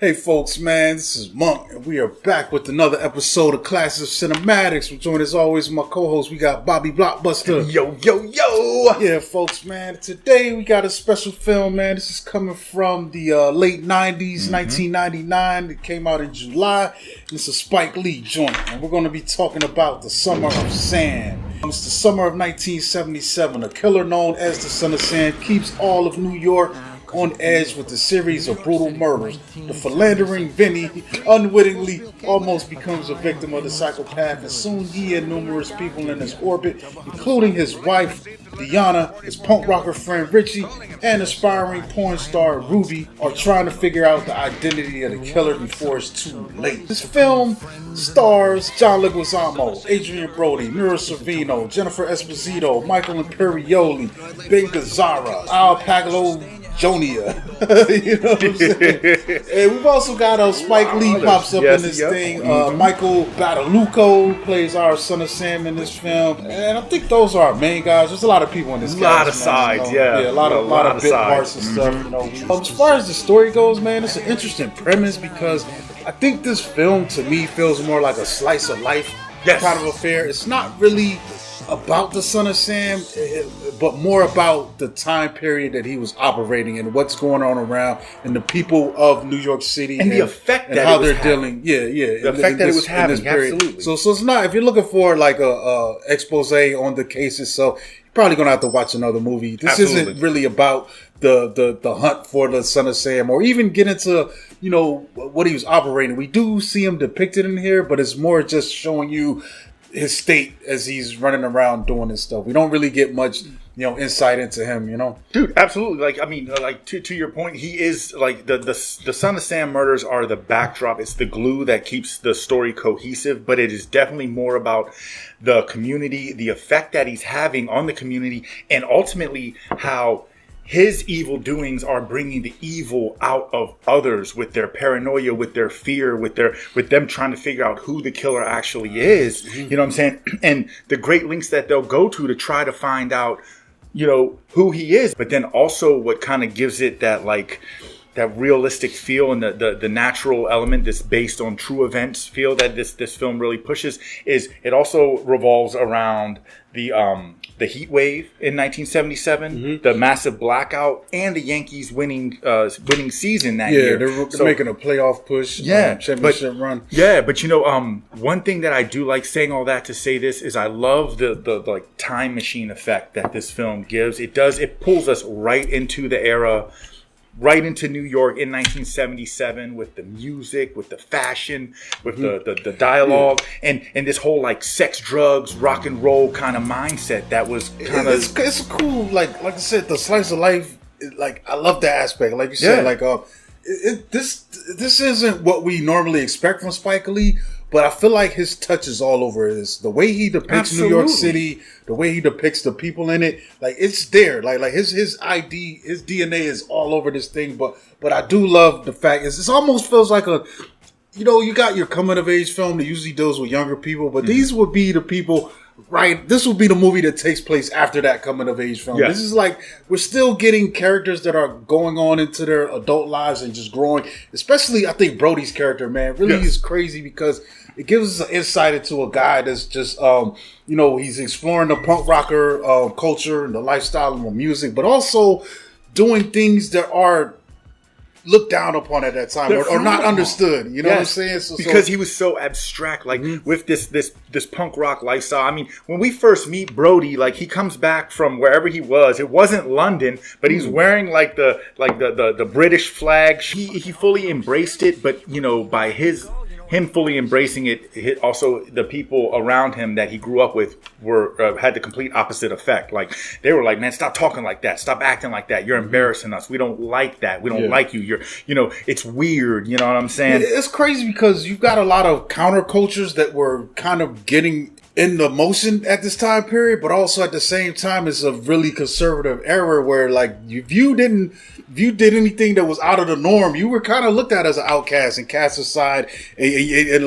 Hey folks, man, this is Monk, and we are back with another episode of Classic Cinematics. We're joined as always with my co-host, we got Bobby Blockbuster. Yo, yo, yo! Yeah, folks, man, today we got a special film, man. This is coming from the late 90s, 1999. It came out in July. It's a Spike Lee joint, and we're going to be talking about The Summer of Sam. It's the summer of 1977. A killer known as the Son of Sam keeps all of New York on edge with a series of brutal murders. The philandering Vinny unwittingly almost becomes a victim of the psychopath, and soon he and numerous people in his orbit, including his wife, Diana, his punk rocker friend Richie, and aspiring porn star Ruby, are trying to figure out the identity of the killer before it's too late. This film stars John Leguizamo, Adrian Brody, Mira Sorvino, Jennifer Esposito, Michael Imperioli, Ben Gazzara, Al Pagolo Jonia. You know what I'm saying? And we've also got Spike Lee pops up in this thing. Michael Badalucco plays our Son of Sam in this film. And I think those are our main guys. There's a lot of people in this cast. A lot of sides, yeah. A lot of bit parts and stuff. You know. As far as the story goes, man, it's an interesting premise because I think this film to me feels more like a slice of life kind of affair. It's not really about the Son of Sam, but more about the time period that he was operating and what's going on around and the people of New York City and the effect that how it was they're having. dealing. The effect that it was having. Absolutely. So it's not, if you're looking for like a expose on the case itself, you're probably gonna have to watch another movie. This isn't really about the hunt for the Son of Sam, or even get into what he was operating. We do see him depicted in here, but it's more just showing you his state as he's running around doing this stuff. We don't really get much, insight into him, Dude, absolutely. To your point, he is like the Son of Sam murders are the backdrop. It's the glue that keeps the story cohesive, but it is definitely more about the community, the effect that he's having on the community, and ultimately how his evil doings are bringing the evil out of others with their paranoia, with their fear, with them trying to figure out who the killer actually is. You know what I'm saying? And the great lengths that they'll go to try to find out, who he is. But then also what kind of gives it that realistic feel and the natural element that's based on true events feel that this film really pushes is it also revolves around the heat wave in 1977, the massive blackout, and the Yankees winning season that year. They're making a playoff push, championship run. Yeah, but one thing that I do like, saying all that to say this, is I love the like time machine effect that this film gives. It pulls us right into the era, right into New York in 1977 with the music, with the fashion, with the dialogue, and this whole like sex, drugs, rock and roll kind of mindset that was kind of... It's cool, like I said, the slice of life, like I love that aspect. Like you said, this isn't what we normally expect from Spike Lee, but I feel like his touch is all over this. The way he depicts New York City, the way he depicts the people in it, like it's there. Like his ID, his DNA is all over this thing. But I do love the fact it almost feels like a, you got your coming of age film that usually deals with younger people, but these would be the people. Right, this will be the movie that takes place after that coming of age film. This is like, we're still getting characters that are going on into their adult lives and just growing. Especially, I think Brody's character, man, really is crazy because it gives us an insight into a guy that's just, he's exploring the punk rocker culture and the lifestyle and the music, but also doing things that are looked down upon at that time or not understood. You know what I'm saying? Because he was so abstract, like with this punk rock lifestyle. I mean, when we first meet Brody, like he comes back from wherever he was. It wasn't London, but he's wearing like the British flag. He fully embraced it, but by him fully embracing it, also the people around him that he grew up with had the complete opposite effect. Like they were like, "Man, stop talking like that. Stop acting like that. You're embarrassing us. We don't like that. We don't like you. You're, it's weird." You know what I'm saying? It's crazy because you've got a lot of countercultures that were kind of getting in the motion at this time period, but also at the same time, it's a really conservative era where, like, if you did anything that was out of the norm, you were kind of looked at as an outcast and cast aside. And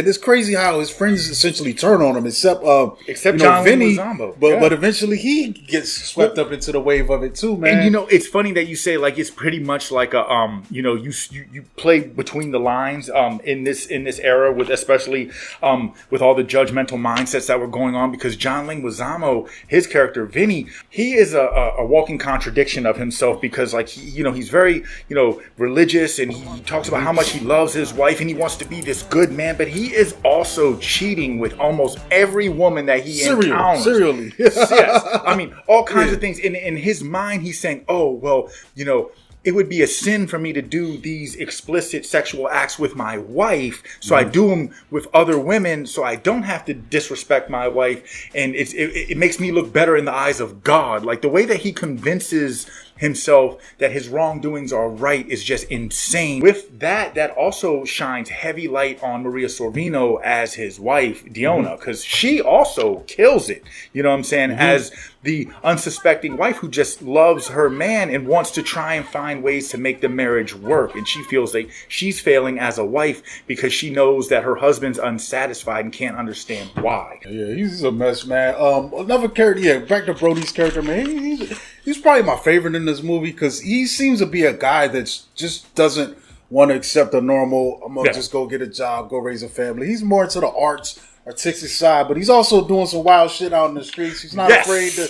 it's crazy how his friends essentially turn on him, except John Vinny. Leguizamo. But eventually he gets swept up into the wave of it too, man. And it's funny that you say like it's pretty much like a you play between the lines in this era with especially with all the judgmental mindsets that were going on, because John Leguizamo, his character Vinny, he is a walking contradiction of himself, because like he's very religious, and he talks about how much he loves his wife and he wants to be this good man, but he is also cheating with almost every woman that he encounters. Serially. Yes. I mean, all kinds of things. In his mind, he's saying, oh, well, it would be a sin for me to do these explicit sexual acts with my wife, so I do them with other women, so I don't have to disrespect my wife, and it makes me look better in the eyes of God. Like, the way that he convinces himself that his wrongdoings are right is just insane. With that also shines heavy light on Maria Sorvino as his wife, Diona, because she also kills it. You know what I'm saying? As the unsuspecting wife who just loves her man and wants to try and find ways to make the marriage work. And she feels like she's failing as a wife because she knows that her husband's unsatisfied and can't understand why. Yeah, he's a mess, man. Another character, back to Brody's character, man. He's probably my favorite in this movie because he seems to be a guy that just doesn't want to accept a normal, I'm going to just go get a job, go raise a family. He's more into the artistic side, but he's also doing some wild shit out in the streets. He's not afraid to,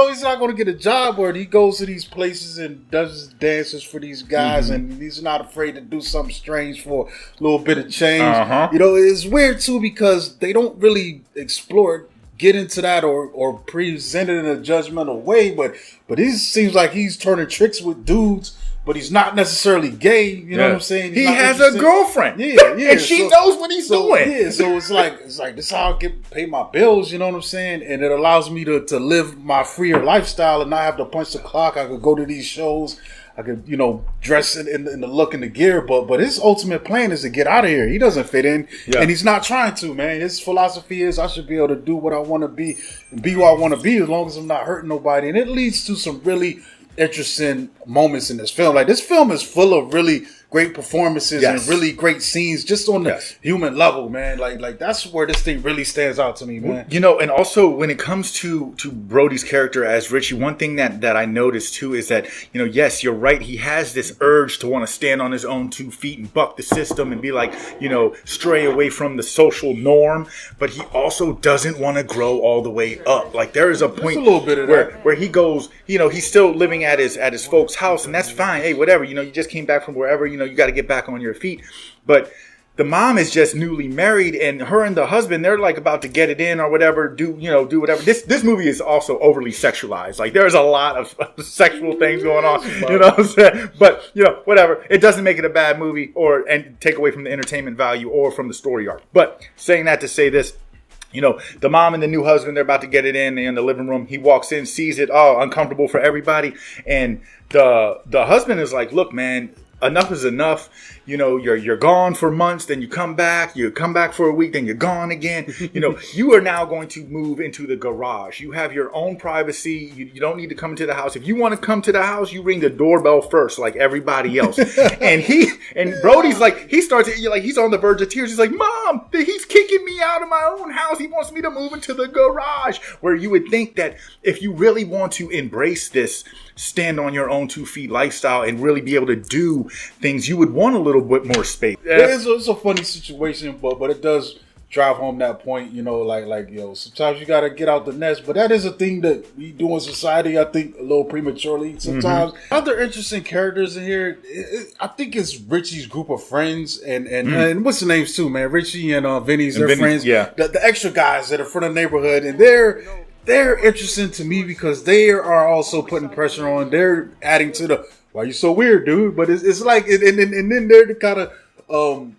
he's not going to get a job where he goes to these places and does dances for these guys, and he's not afraid to do something strange for a little bit of change. It's weird too because they don't really get into that or present it in a judgmental way, but he seems like he's turning tricks with dudes, but he's not necessarily gay. You know what I'm saying? He has a girlfriend. Yeah. And she knows what he's doing. Yeah, so it's like this is how I pay my bills, you know what I'm saying? And it allows me to live my freer lifestyle and not have to punch the clock. I could go to these shows. I could, dress in the look and the gear, but his ultimate plan is to get out of here. He doesn't fit in, and he's not trying to, man. His philosophy is I should be able to do what I want to be and be who I want to be as long as I'm not hurting nobody. And it leads to some really interesting moments in this film. Like, this film is full of really great performances and really great scenes just on the human level, man. Like that's where this thing really stands out to me, man. And also when it comes to Brody's character as Richie, one thing that I noticed too is that, yes, you're right. He has this urge to want to stand on his own 2 feet and buck the system and be like, stray away from the social norm. But he also doesn't want to grow all the way up. Like, there is a point a little bit of where he goes, he's still living at his folks' house, and that's fine. Hey, whatever, you just came back from wherever, you got to get back on your feet. But the mom is just newly married, and her and the husband, they're like about to get it in or whatever, do whatever. This movie is also overly sexualized. Like, there's a lot of sexual things going on, what I'm saying? But, whatever. It doesn't make it a bad movie and take away from the entertainment value or from the story arc. But saying that to say this, the mom and the new husband, they're about to get it in. They're in the living room. He walks in, sees it, uncomfortable for everybody. And the husband is like, look, man, enough is enough. You're gone for months, then you come back for a week, then you're gone again. You are now going to move into the garage. You have your own privacy. You don't need to come into the house. If you want to come to the house, you ring the doorbell first, like everybody else. and Brody's like, he's on the verge of tears. He's like, Mom, he's kicking me out of my own house. He wants me to move into the garage. Where you would think that if you really want to embrace this stand on your own 2 feet lifestyle and really be able to do things, you would want a little bit more space. It's a funny situation, but it does drive home that point, sometimes you got to get out the nest, but that is a thing that we do in society, I think, a little prematurely sometimes. Other interesting characters in here, I think it's Richie's group of friends, and what's the names too, man? Richie and Vinny's, their friends. Yeah. The extra guys that are from the neighborhood, and they're interesting to me because they are also putting pressure on. They're adding to the, why you so weird, dude? But it's like, and then they're the kind of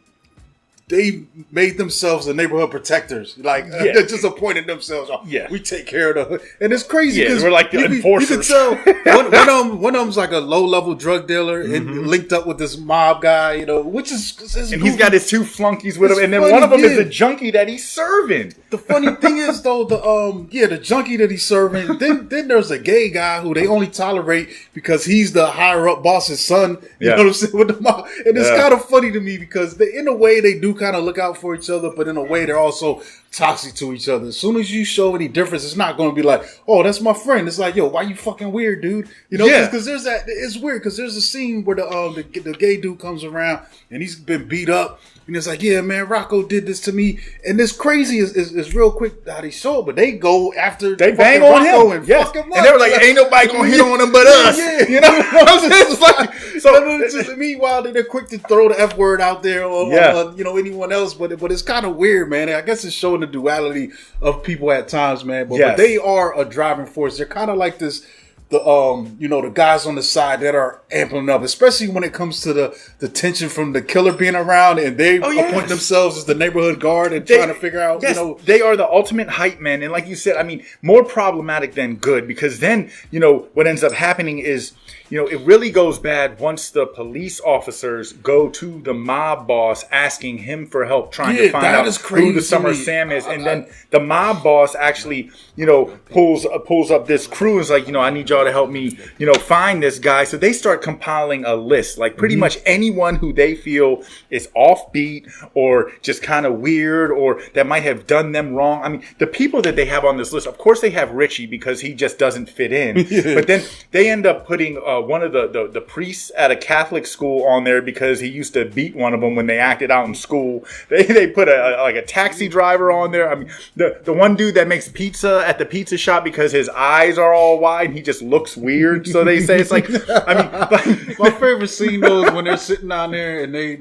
they made themselves the neighborhood protectors. Like, Yeah. they just appointed themselves. Oh, Yeah. we take care of the hood. And it's crazy. Yeah, 'cause we're like the enforcers. You can tell one of them's like a low-level drug dealer and linked up with this mob guy, you know, which is And he's got his two flunkies with It's him, and then funny, one of them is yeah. the junkie that he's serving. The funny thing is though, the junkie that he's serving, then there's a gay guy who they only tolerate because he's the higher up boss's son. You Yeah. know what I'm saying? With the mob. And it's Yeah. kind of funny to me because in a way they do kind of look out for each other, but in a way they're also toxic to each other. As soon as you show any difference, it's not going to be like, oh, that's my friend. It's like, yo, why you fucking weird, dude? You know, Yeah. because there's that. It's weird because there's a scene where the gay dude comes around and he's been beat up. And it's like, yeah, man, Rocco did this to me. And this crazy is real quick how they show it, but they go after They fucking bang on Rocco him, and yes. fuck him And up. they were like, ain't nobody gonna hit on him but us. Yeah. You know what I'm saying? It's like, so meanwhile, they're quick to throw the F word out there on, Yeah. on, anyone else, but it's kind of weird, man. I guess it's showing the duality of people at times, man. But Yes. they are a driving force. They're kind of like the guys on the side that are amping up, especially when it comes to the tension from the killer being around, and they yes. appoint themselves as the neighborhood guard and trying to figure out, yes, they are the ultimate hype men. And like you said, I mean, more problematic than good, because then, what ends up happening is, it really goes bad once the police officers go to the mob boss asking him for help trying to find that out is crazy who the to Summer me. Sam is. And then the mob boss actually, pulls up this crew and is like, I need y'all to help me, find this guy. So they start compiling a list, like pretty much anyone who they feel is offbeat or just kind of weird or that might have done them wrong. I mean, the people that they have on this list, of course they have Richie because he just doesn't fit in. But then they end up putting one of the priests at a Catholic school on there because he used to beat one of them when they acted out in school. They put a taxi driver on there. I mean, the one dude that makes pizza at the pizza shop because his eyes are all wide and he just looks weird. So they say it's like, I mean, my favorite scene though is when they're sitting down there and they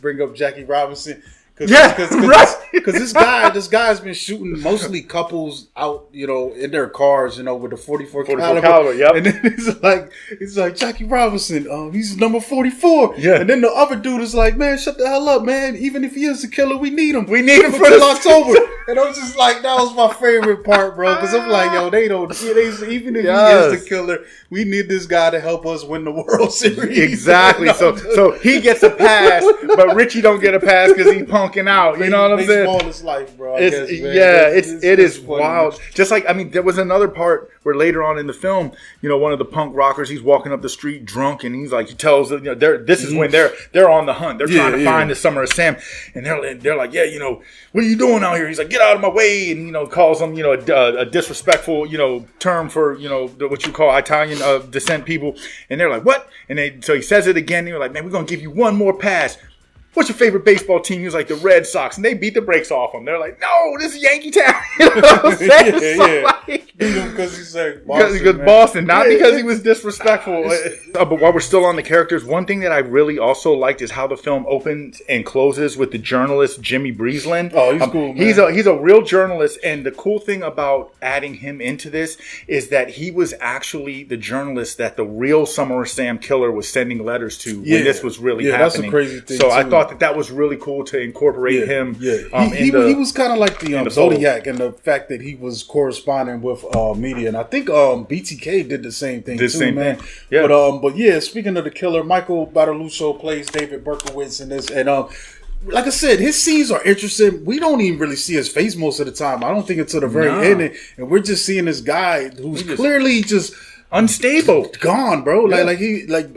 bring up Jackie Robinson. Because this guy's been shooting mostly couples out, in their cars, with the 44 caliber. Yep. And then it's like Jackie Robinson, he's number 44. Yeah. And then the other dude is like, man, shut the hell up, man. Even if he is a killer, we need him. We need him for until this. October. And I was just like, that was my favorite part, bro. Because I'm like, yo, even if he is the killer, we need this guy to help us win the World Series. Exactly. So he gets a pass, but Richie don't get a pass because he's punking out. You know what I'm saying? Baseball is life, bro. It is funny, wild. man. Just like, I mean, there was another part where later on in the film, one of the punk rockers, he's walking up the street drunk, and he's like, he tells them, this is when they're on the hunt. They're trying to find the Summer of Sam, and they're like, yeah, what are you doing out here? He's like, get out of my way, and calls them, a disrespectful, term for what you call Italian descent people, and they're like, what? And so he says it again. And they're like, man, we're gonna give you one more pass. What's your favorite baseball team? He was like, the Red Sox. And they beat the brakes off him. They're like, no, this is Yankee Town. You know what I'm saying? Because he's like Boston. Because Boston, not because he was disrespectful. But while we're still on the characters, one thing that I really also liked is how the film opens and closes with the journalist Jimmy Breezeland. Oh, he's cool, man. He's a real journalist. And the cool thing about adding him into this is that he was actually the journalist that the real Summer Sam killer was sending letters to when this was really happening. That's a crazy thing. So I thought that was really cool to incorporate him. Yeah. He was kind of like the Zodiac in the fact that he was corresponding with media, and I think BTK did the same thing too, man. Yeah. But yeah, speaking of the killer, Michael Bartolucci plays David Berkowitz in this, and like I said, his scenes are interesting. We don't even really see his face most of the time. I don't think until the very end, and we're just seeing this guy who's clearly just unstable, gone, bro. Like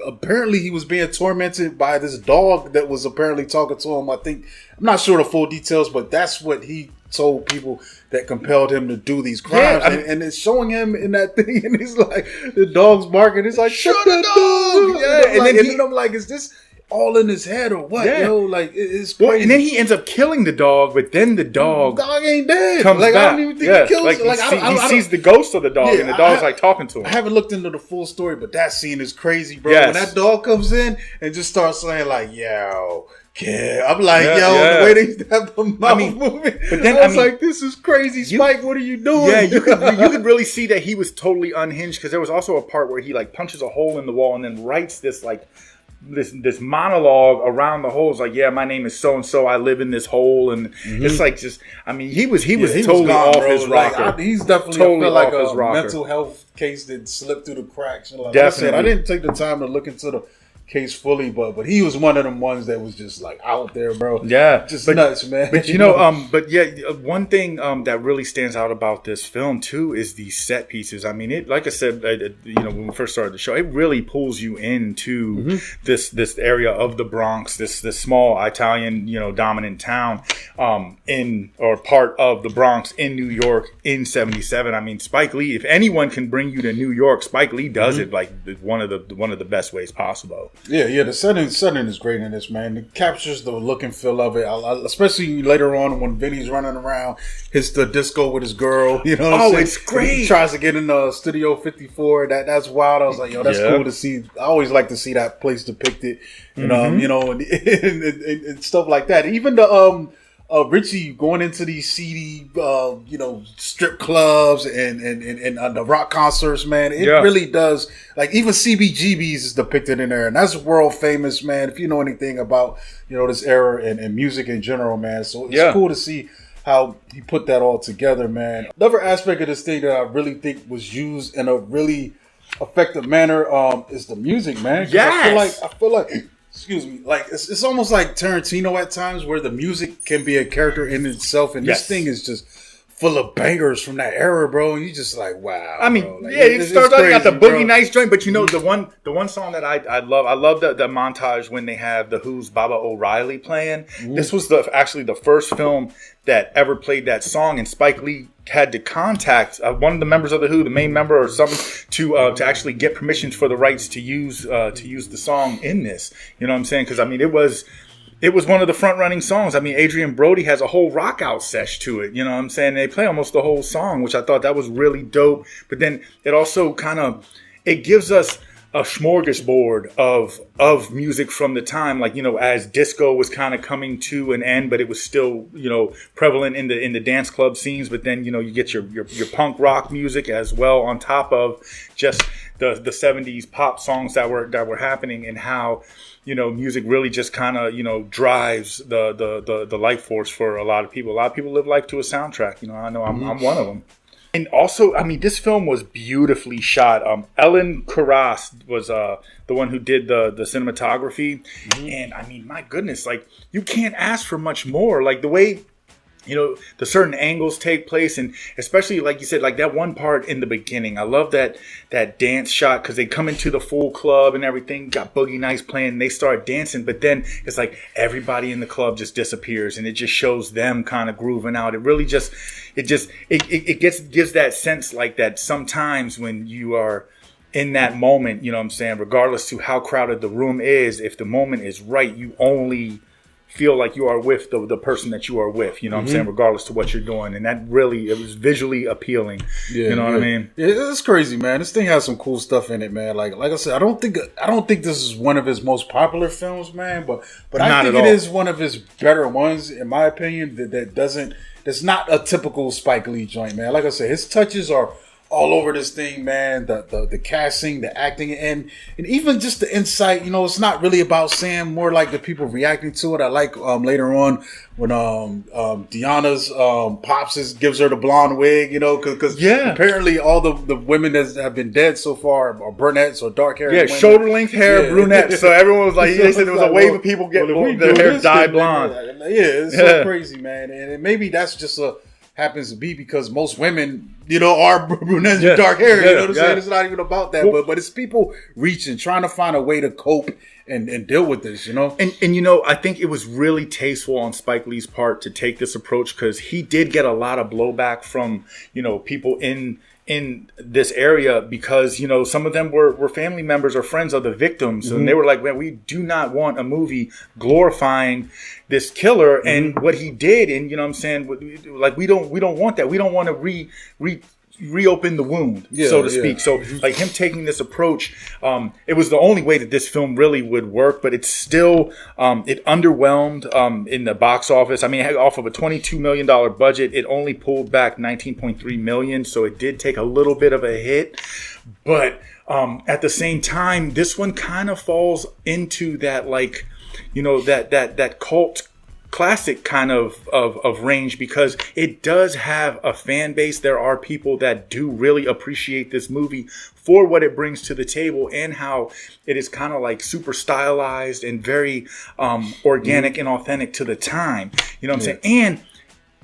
apparently he was being tormented by this dog that was apparently talking to him. I'm not sure the full details, but that's what he told people that compelled him to do these crimes. And it's showing him in that thing, and he's like, the dog's barking. It's like, shut the dog. Yeah, and then I'm like, is this all in his head or what? Yo, like it's crazy. Well, and then he ends up killing the dog, but then the dog ain't dead. Comes back. I don't even think he kills. He sees the ghost of the dog, and the dog's like talking to him. I haven't looked into the full story, but that scene is crazy, bro. Yes. When that dog comes in and just starts saying like, "Yo." Yeah, I'm like, the way they have the mouth moving. But then I was like, this is crazy, Spike. What are you doing? Yeah, you could really see that he was totally unhinged because there was also a part where he like punches a hole in the wall and then writes this like this monologue around the hole. It's like, yeah, my name is so and so. I live in this hole, and it's like just. I mean, he was totally gone, off his rocker. Like, he's definitely totally like off his a rocker. mental health case that slipped through the cracks. And like Definitely. I didn't take the time to look into the case fully, but he was one of them ones that was just like out there, bro. Yeah, just nuts, man. But one thing that really stands out about this film too is the set pieces. I mean, it, like I said, when we first started the show, it really pulls you into this area of the Bronx, this small Italian, dominant town, or part of the Bronx in New York in '77. I mean, Spike Lee, if anyone can bring you to New York, Spike Lee does it like one of the best ways possible. Yeah, the setting is great in this, man. It captures the look and feel of it, especially later on when Vinny's running around, hits the disco with his girl. You know what I'm saying? It's great. He tries to get in Studio 54. That's wild. I was like, yo, that's cool to see. I always like to see that place depicted, and and stuff like that. Even the Richie going into these seedy, strip clubs and the rock concerts, man. It really does. Like even CBGBs is depicted in there, and that's world famous, man. If you know anything about this era and music in general, man. So it's cool to see how he put that all together, man. Another aspect of this thing that I really think was used in a really effective manner is the music, man. Yes. I feel like. Excuse me. Like it's almost like Tarantino at times, where the music can be a character in itself, and this thing is just full of bangers from that era, bro. And you just like, wow. I mean, like, it starts out got the Boogie Nights joint, but the one song that I love the montage when they have the Who's Baba O'Reilly playing. This was actually the first film that ever played that song, and Spike Lee had to contact one of the members of the Who, the main member or something, to actually get permission for the rights to use the song in this. You know what I'm saying? Because I mean, it was one of the front running songs. I mean, Adrian Brody has a whole rock out sesh to it. You know what I'm saying? They play almost the whole song, which I thought that was really dope. But then it also it gives us a smorgasbord of music from the time, like, as disco was kind of coming to an end, but it was still, prevalent in the dance club scenes. But then, you get your punk rock music as well on top of just the 70s pop songs that were happening, and how, music really just kind of, drives the life force for a lot of people. A lot of people live life to a soundtrack. I know I'm one of them. And also, I mean, this film was beautifully shot. Ellen Karras was the one who did the cinematography. And I mean, my goodness, like, you can't ask for much more. Like the way, the certain angles take place, and especially, like you said, like that one part in the beginning. I love that dance shot, because they come into the full club and everything, got Boogie Nights playing, and they start dancing, but then it's like everybody in the club just disappears, and it just shows them kind of grooving out. It really gives that sense, like, that sometimes when you are in that moment, you know what I'm saying, regardless to how crowded the room is, if the moment is right, you only feel like you are with the person that you are with, you know what I'm saying, regardless to what you're doing. And that really, it was visually appealing. What I mean? Yeah, it's crazy, man. This thing has some cool stuff in it, man. Like I said, I don't think this is one of his most popular films, man, but I think it is one of his better ones, in my opinion, that's not a typical Spike Lee joint, man. Like I said, his touches are all over this thing, man. The casting, the acting, and even just the insight. It's not really about Sam, more like the people reacting to it. I like later on when Deanna's pops gives her the blonde wig, because apparently all the women that have been dead so far are brunettes or dark hair. Yeah, shoulder length hair, brunette. So everyone was like, they said there was a wave of people getting their hair dyed blonde. It's so crazy, man. And maybe that's just happens to be because most women, are brunettes with dark hair. You know what I'm saying? It's not even about that, but it's people reaching, trying to find a way to cope and deal with this, And I think it was really tasteful on Spike Lee's part to take this approach, because he did get a lot of blowback from, people in this area, because some of them were family members or friends of the victims, and they were like, man, we do not want a movie glorifying this killer and what he did, and what I'm saying, like, we don't want that. We don't want to reopen the wound, so to speak. So like him taking this approach, it was the only way that this film really would work, but it's still, it underwhelmed in the box office. I mean, off of a $22 million budget, it only pulled back $19.3 million. So it did take a little bit of a hit, but at the same time, this one kind of falls into that, like, you know, that cult classic kind of range, because it does have a fan base. There are people that do really appreciate this movie for what it brings to the table and how it is kind of like super stylized and very organic and authentic to the time. You know what I'm saying? And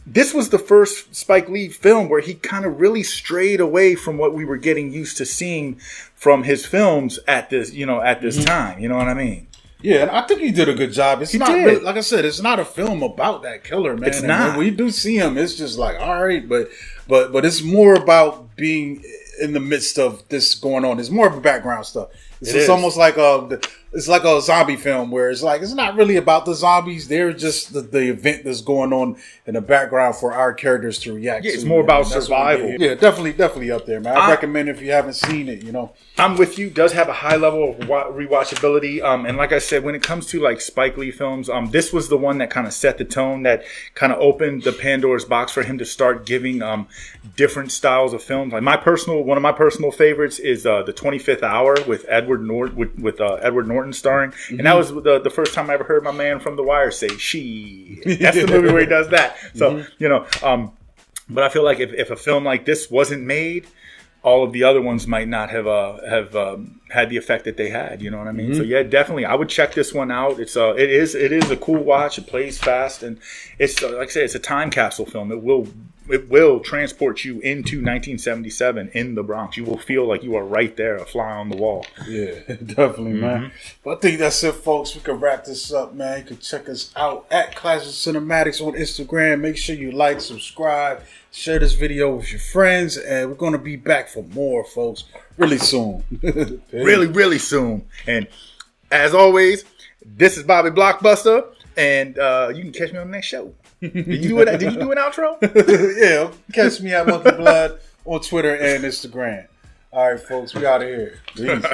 this was the first Spike Lee film where he kind of really strayed away from what we were getting used to seeing from his films at this, you know, at this time. You know what I mean? Yeah, and I think he did a good job. It's not really, like I said, it's not a film about that killer, man. It's not. When we do see him, it's just like, all right, but it's more about being in the midst of this going on. It's more of a background stuff. It's almost like it's like a zombie film where it's like, it's not really about the zombies. They're just the event that's going on in the background for our characters to react to. It's more about survival. Yeah, definitely up there, man. I recommend if you haven't seen it, you know. I'm with you. Does have a high level of rewatchability. And like I said, when it comes to like Spike Lee films, this was the one that kind of set the tone, that kind of opened the Pandora's box for him to start giving different styles of films. Like one of my personal favorites is the 25th Hour with Edward Norton starring, and that was the first time I ever heard my man from The Wire say "she." That's the movie where he does that. So you know, but I feel like if a film like this wasn't made, all of the other ones might not have had the effect that they had. You know what I mean? So yeah, definitely, I would check this one out. It is a cool watch. It plays fast, and it's like I said, it's a time capsule film. It will transport you into 1977 in the Bronx. You will feel like you are right there, a fly on the wall. Yeah, definitely, man. But I think that's it, folks. We can wrap this up, man. You can check us out at Classic Cinematics on Instagram. Make sure you like, subscribe, share this video with your friends, and we're going to be back for more, folks, really soon. really soon. And as always, this is Bobby Blockbuster, and you can catch me on the next show. Did you do an outro? Yeah, catch me at Monkey Blood on Twitter and Instagram. All right, folks, we out of here. Peace.